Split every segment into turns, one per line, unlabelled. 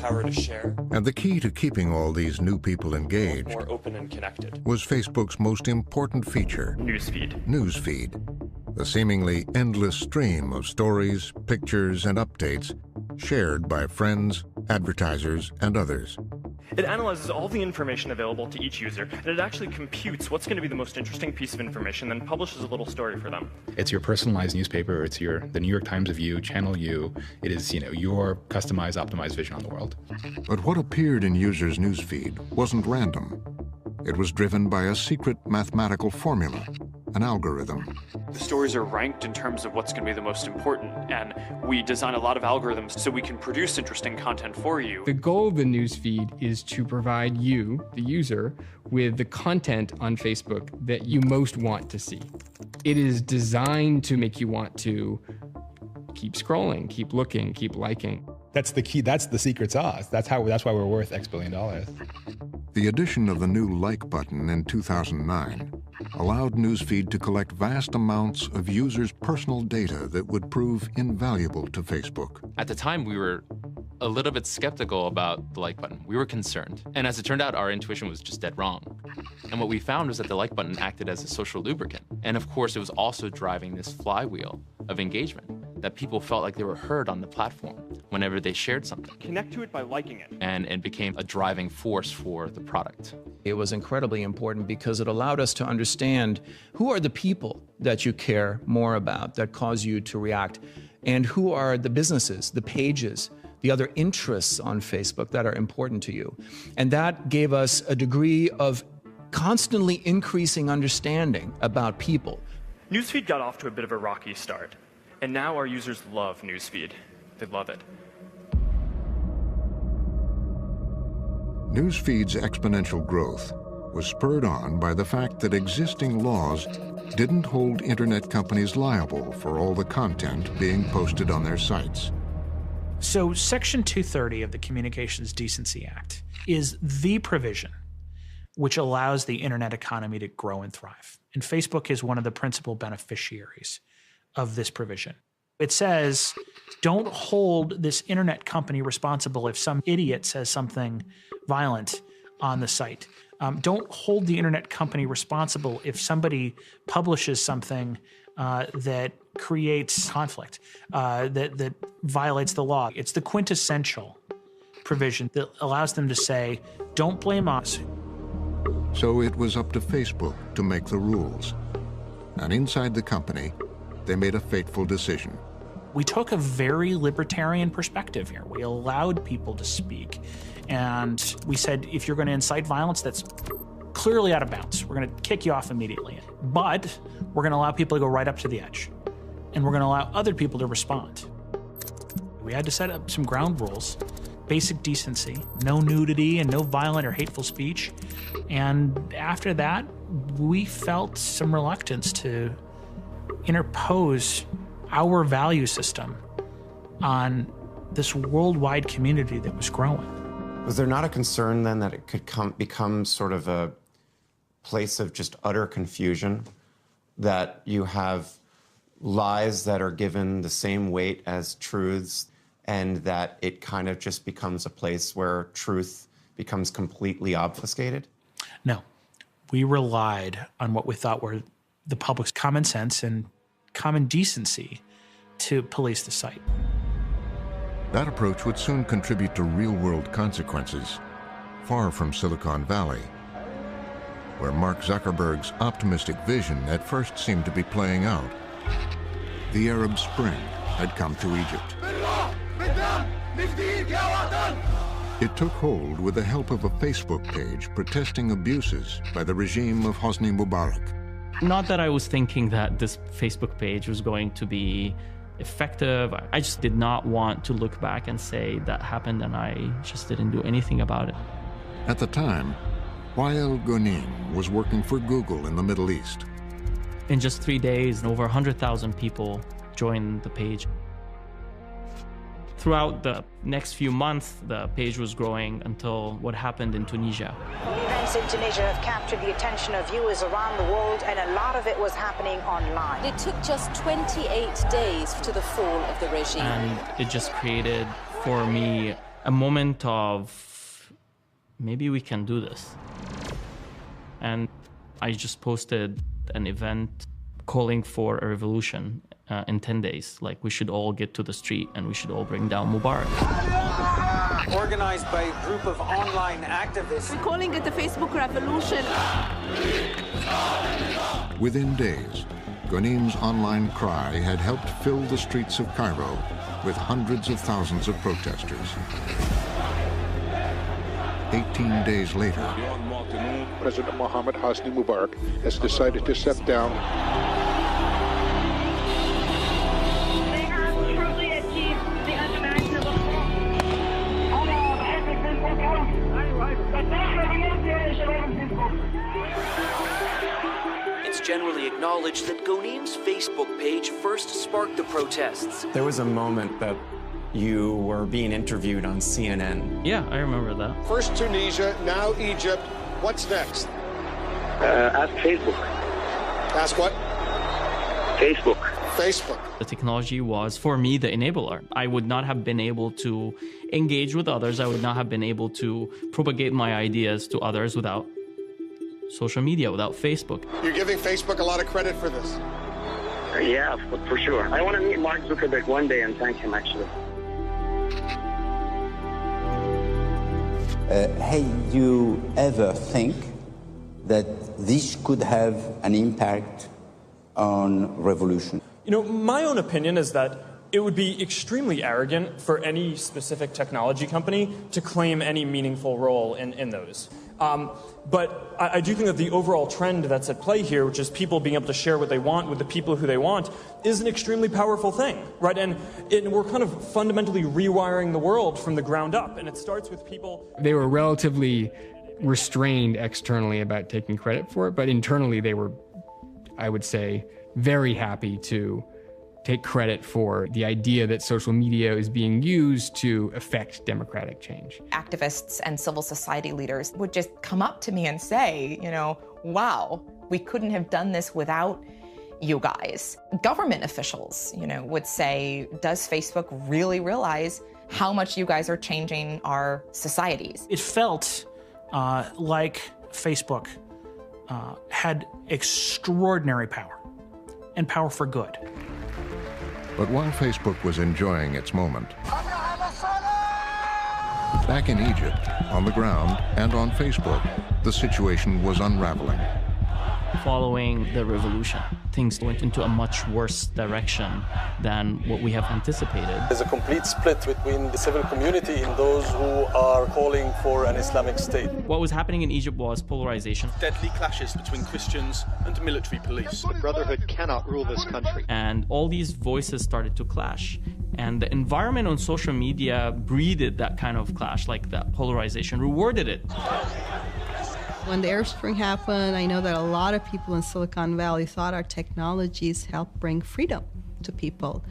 power to share.
And the key to keeping all these new people engaged
More open and connected.
was Facebook's most important feature,
Newsfeed.
Newsfeed, the seemingly endless stream of stories, pictures, and updates shared by friends, advertisers, and others.
It analyzes all the information available to each user, and it actually computes what's going to be the most interesting piece of information, then publishes a little story for them.
It's your personalized newspaper. It's the New York Times of you, Channel U. It is, your customized, optimized vision on the world.
But what appeared in users' newsfeed wasn't random. It was driven by a secret mathematical formula, an algorithm.
The stories are ranked in terms of what's going to be the most important, and we design a lot of algorithms so we can produce interesting content for you.
The goal of the newsfeed is to provide you, the user, with the content on Facebook that you most want to see. It is designed to make you want to keep scrolling, keep looking, keep liking.
That's the key. That's the secret sauce. That's why we're worth X billion dollars.
The addition of the new like button in 2009 allowed Newsfeed to collect vast amounts of users' personal data that would prove invaluable to Facebook.
At the time, we were a little bit skeptical about the like button. We were concerned. And as it turned out, our intuition was just dead wrong. And what we found was that the like button acted as a social lubricant. And of course, it was also driving this flywheel of engagement, that people felt like they were heard on the platform whenever they shared something.
Connect to it by liking it.
And it became a driving force for the product.
It was incredibly important because it allowed us to understand who are the people that you care more about, that cause you to react, and who are the businesses, the pages, the other interests on Facebook that are important to you. And that gave us a degree of constantly increasing understanding about people.
Newsfeed got off to a bit of a rocky start, and now our users love Newsfeed. They love it.
Newsfeed's exponential growth was spurred on by the fact that existing laws didn't hold internet companies liable for all the content being posted on their sites.
So Section 230 of the Communications Decency Act is the provision which allows the internet economy to grow and thrive. And Facebook is one of the principal beneficiaries of this provision. It says, don't hold this internet company responsible if some idiot says something violent on the site. Don't hold the internet company responsible if somebody publishes something that creates conflict, that violates the law. It's the quintessential provision that allows them to say, don't blame us.
So it was up to Facebook to make the rules. And inside the company, they made a fateful decision.
We took a very libertarian perspective here. We allowed people to speak. And we said, if you're going to incite violence, that's clearly out of bounds. We're going to kick you off immediately. But we're going to allow people to go right up to the edge. And we're going to allow other people to respond. We had to set up some ground rules, basic decency, no nudity and no violent or hateful speech. And after that, we felt some reluctance to interpose our value system on this worldwide community that was growing.
Was there not a concern then that it could become sort of a place of just utter confusion, that you have lies that are given the same weight as truths, and that it kind of just becomes a place where truth becomes completely obfuscated?
No. We relied on what we thought were the public's common sense and common decency to police the site.
That approach would soon contribute to real-world consequences, far from Silicon Valley, where Mark Zuckerberg's optimistic vision at first seemed to be playing out. The Arab Spring had come to Egypt. It took hold with the help of a Facebook page protesting abuses by the regime of Hosni Mubarak.
Not that I was thinking that this Facebook page was going to be effective. I just did not want to look back and say that happened and I just didn't do anything about it.
At the time, Wael Ghonim was working for Google in the Middle East.
In just 3 days, over 100,000 people joined the page. Throughout the next few months, the page was growing until what happened in Tunisia.
Events in Tunisia have captured the attention of viewers around the world, and a lot of it was happening online.
It took just 28 days to the fall of the regime.
And it just created, for me, a moment of maybe we can do this. And I just posted an event calling for a revolution in 10 days. Like, we should all get to the street and we should all bring down Mubarak.
Organized by a group of online activists.
We're calling it the Facebook revolution.
Within days, Ghoneim's online cry had helped fill the streets of Cairo with hundreds of thousands of protesters. 18 days later,
President Mohammed Hosni Mubarak has decided to step down.
They have truly achieved the unimaginable.
It's generally acknowledged that Ghoneim's Facebook page first sparked the protests.
There was a moment that you were being interviewed on CNN.
Yeah, I remember that.
First Tunisia, now Egypt. What's next?
Ask Facebook.
Ask what?
Facebook.
Facebook.
The technology was, for me, the enabler. I would not have been able to engage with others. I would not have been able to propagate my ideas to others without social media, without Facebook.
You're giving Facebook a lot of credit for this.
Yeah, for sure. I want to meet Mark Zuckerberg one day and thank him, actually.
Hey, you ever think that this could have an impact on revolution?
You know, my own opinion is that it would be extremely arrogant for any specific technology company to claim any meaningful role in those. But I do think that the overall trend that's at play here, which is people being able to share what they want with the people who they want, is an extremely powerful thing, right? And we're kind of fundamentally rewiring the world from the ground up, and it starts with people.
They were relatively restrained externally about taking credit for it, but internally they were, I would say, very happy to take credit for the idea that social media is being used to affect democratic change.
Activists and civil society leaders would just come up to me and say, you know, wow, we couldn't have done this without you guys. Government officials, you know, would say, does Facebook really realize how much you guys are changing our societies?
It felt like Facebook had extraordinary power, and power for good.
But while Facebook was enjoying its moment, back in Egypt, on the ground and on Facebook, the situation was unraveling.
Following the revolution, things went into a much worse direction than what we have anticipated.
There's a complete split between the civil community and those who are calling for an Islamic state.
What was happening in Egypt was polarization.
Deadly clashes between Christians and military police.
The Brotherhood cannot rule this country.
And all these voices started to clash. And the environment on social media breeded that kind of clash, like that polarization, rewarded it.
When the Arab Spring happened, I know that a lot of people in Silicon Valley thought our technologies helped bring freedom to people,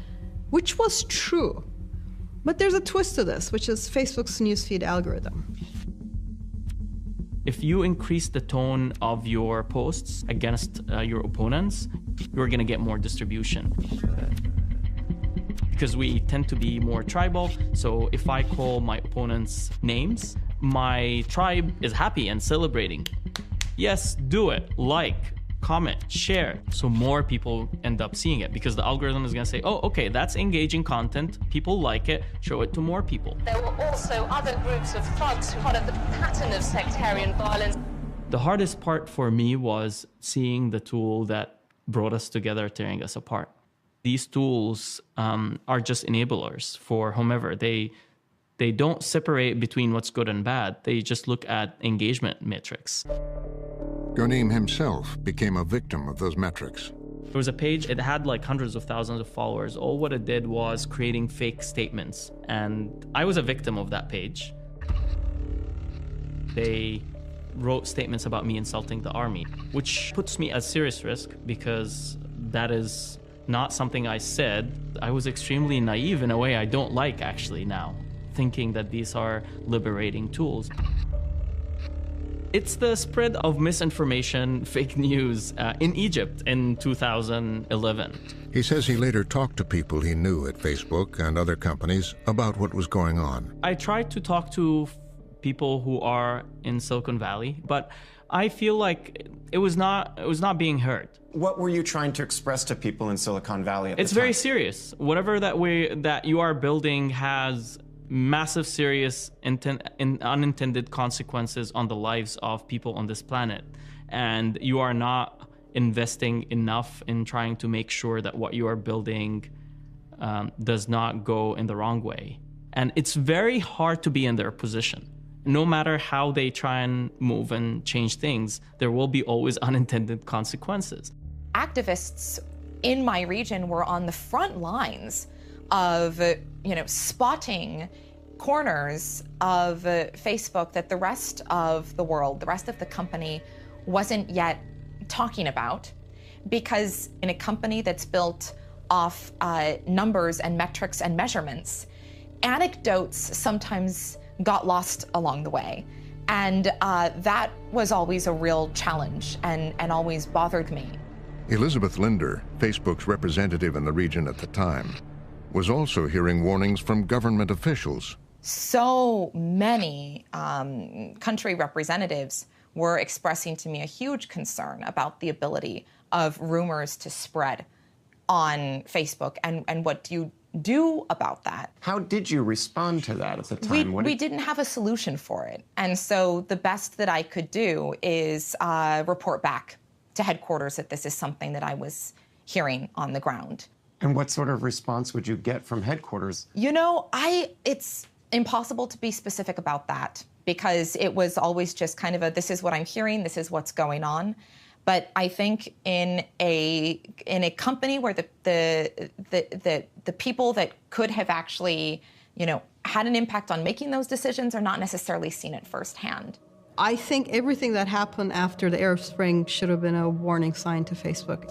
which was true. But there's a twist to this, which is Facebook's newsfeed algorithm.
If you increase the tone of your posts against your opponents, you're going to get more distribution. Because we tend to be more tribal, so if I call my opponents names, my tribe is happy and celebrating. Yes, do it, like, comment, share. So more people end up seeing it because the algorithm is gonna say, oh, okay, that's engaging content, people like it, show it to more people.
There were also other groups of thugs who followed the pattern of sectarian violence.
The hardest part for me was seeing the tool that brought us together, tearing us apart. These tools are just enablers for whomever. They don't separate between what's good and bad. They just look at engagement metrics.
Ghoneim himself became a victim of those metrics.
There was a page, it had like hundreds of thousands of followers. All what it did was creating fake statements. And I was a victim of that page. They wrote statements about me insulting the army, which puts me at serious risk because that is not something I said. I was extremely naive in a way I don't like actually now, thinking that these are liberating tools. It's the spread of misinformation, fake news in Egypt in 2011.
He says he later talked to people he knew at Facebook and other companies about what was going on.
I tried to talk to people who are in Silicon Valley, but I feel like it was not being heard.
What were you trying to express to people in Silicon Valley at the time?
It's very serious. Whatever that you are building has massive, serious, unintended consequences on the lives of people on this planet. And you are not investing enough in trying to make sure that what you are building does not go in the wrong way. And it's very hard to be in their position. No matter how they try and move and change things, there will be always unintended consequences.
Activists in my region were on the front lines of, spotting corners of Facebook that the rest of the world, the rest of the company wasn't yet talking about. Because in a company that's built off numbers and metrics and measurements, anecdotes sometimes got lost along the way. And that was always a real challenge and always bothered me.
Elizabeth Linder, Facebook's representative in the region at the time, was also hearing warnings from government officials.
So many country representatives were expressing to me a huge concern about the ability of rumors to spread on Facebook and what do you do about that.
How did you respond to that at the time?
We didn't have a solution for it. And so the best that I could do is report back to headquarters that this is something that I was hearing on the ground.
And what sort of response would you get from headquarters?
It's impossible to be specific about that because it was always just kind of this is what I'm hearing, this is what's going on. But I think in a company where the people that could have actually, had an impact on making those decisions are not necessarily seen it firsthand.
I think everything that happened after the Arab Spring should have been a warning sign to Facebook.